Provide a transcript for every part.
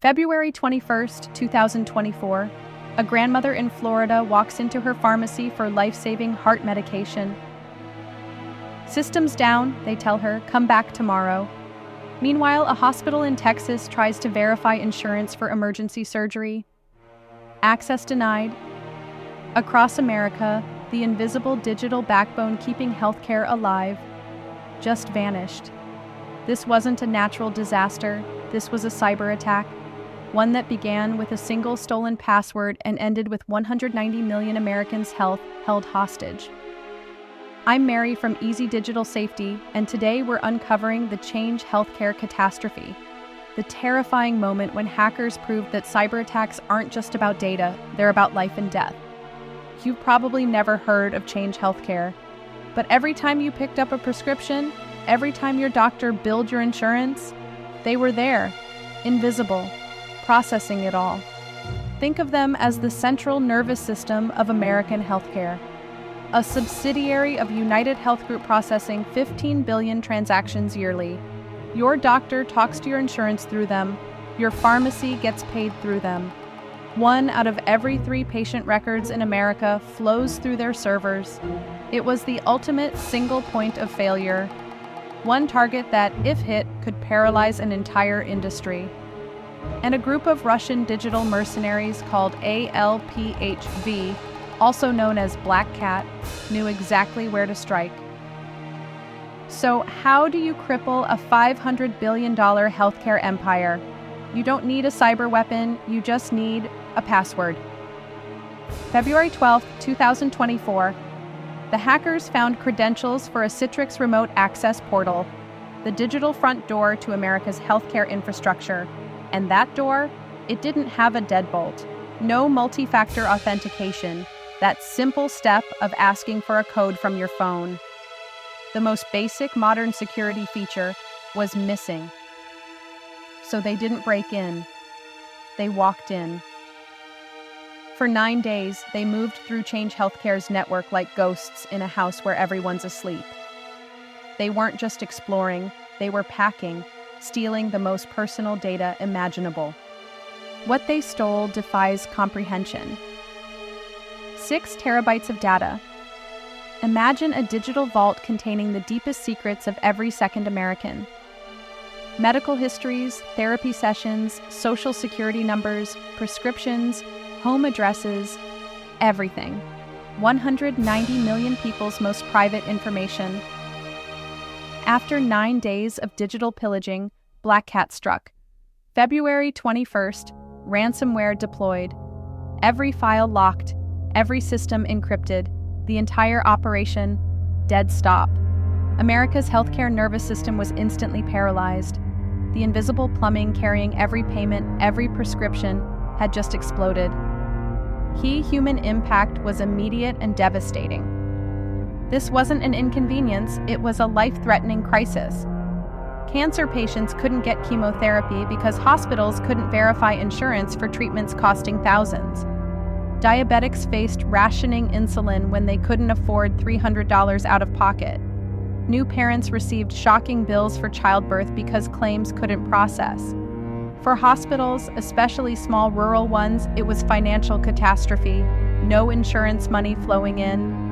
February 21st, 2024, a grandmother in Florida walks into her pharmacy for life-saving heart medication. "System's down," they tell her, "come back tomorrow." Meanwhile, a hospital in Texas tries to verify insurance for emergency surgery. Access denied. Across America, the invisible digital backbone keeping healthcare alive just vanished. This wasn't a natural disaster, this was a cyber attack. One that began with a single stolen password and ended with 190 million Americans' health held hostage. I'm Mary from EasyDigitalSafety, and today we're uncovering the Change Healthcare catastrophe, the terrifying moment when hackers proved that cyber attacks aren't just about data, they're about life and death. You've probably never heard of Change Healthcare, but every time you picked up a prescription, every time your doctor billed your insurance, they were there, invisible, processing it all. Think of them as the central nervous system of American healthcare, a subsidiary of United Health Group processing 15 billion transactions yearly. Your doctor talks to your insurance through them, your pharmacy gets paid through them. 1 out of every 3 patient records in America flows through their servers. It was the ultimate single point of failure, one target that, if hit, could paralyze an entire industry. And a group of Russian digital mercenaries called ALPHV, also known as Black Cat, knew exactly where to strike. So how do you cripple a $500 billion healthcare empire? You don't need a cyber weapon, you just need a password. February 12, 2024, the hackers found credentials for a Citrix remote access portal, the digital front door to America's healthcare infrastructure. And that door, it didn't have a deadbolt, no multi-factor authentication, that simple step of asking for a code from your phone. The most basic modern security feature was missing. So they didn't break in, they walked in. For 9 days, they moved through Change Healthcare's network like ghosts in a house where everyone's asleep. They weren't just exploring, they were packing, stealing the most personal data imaginable. What they stole defies comprehension. 6 terabytes of data. Imagine a digital vault containing the deepest secrets of every second American. Medical histories, therapy sessions, social security numbers, prescriptions, home addresses, everything. 190 million people's most private information. After 9 days of digital pillaging, Black Cat struck. February 21st, ransomware deployed. Every file locked, every system encrypted, the entire operation dead stop. America's healthcare nervous system was instantly paralyzed. The invisible plumbing carrying every payment, every prescription, had just exploded. Human impact was immediate and devastating. This wasn't an inconvenience, it was a life-threatening crisis. Cancer patients couldn't get chemotherapy because hospitals couldn't verify insurance for treatments costing thousands. Diabetics faced rationing insulin when they couldn't afford $300 out of pocket. New parents received shocking bills for childbirth because claims couldn't process. For hospitals, especially small rural ones, it was financial catastrophe, no insurance money flowing in,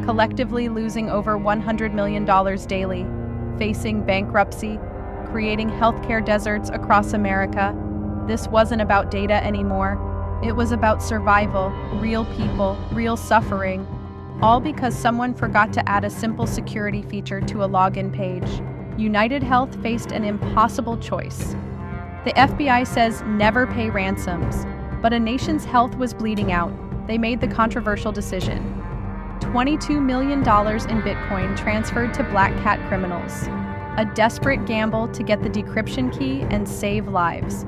collectively losing over $100 million daily, facing bankruptcy, creating healthcare deserts across America. This wasn't about data anymore. It was about survival, real people, real suffering, all because someone forgot to add a simple security feature to a login page. United Health faced an impossible choice. The FBI says never pay ransoms, but a nation's health was bleeding out. They made the controversial decision. $22 million in Bitcoin transferred to Black Cat criminals. A desperate gamble to get the decryption key and save lives.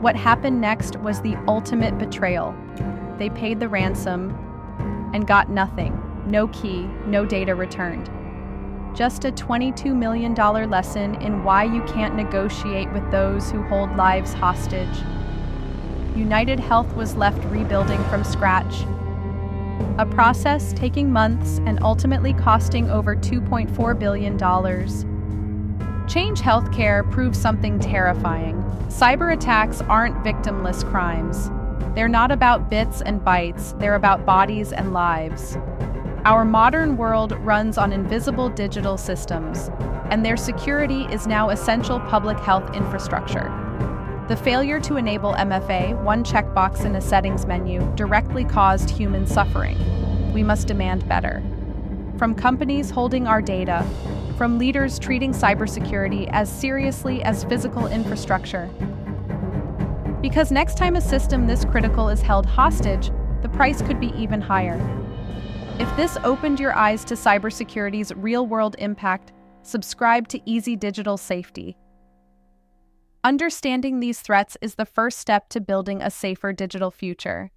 What happened next was the ultimate betrayal. They paid the ransom and got nothing. No key, no data returned. Just a $22 million lesson in why you can't negotiate with those who hold lives hostage. United Health was left rebuilding from scratch. A process taking months and ultimately costing over $2.4 billion. Change Healthcare proves something terrifying. Cyber attacks aren't victimless crimes. They're not about bits and bytes, they're about bodies and lives. Our modern world runs on invisible digital systems, and their security is now essential public health infrastructure. The failure to enable MFA, one checkbox in a settings menu, directly caused human suffering. We must demand better. From companies holding our data, from leaders treating cybersecurity as seriously as physical infrastructure. Because next time a system this critical is held hostage, the price could be even higher. If this opened your eyes to cybersecurity's real-world impact, subscribe to EasyDigitalSafety. Understanding these threats is the first step to building a safer digital future.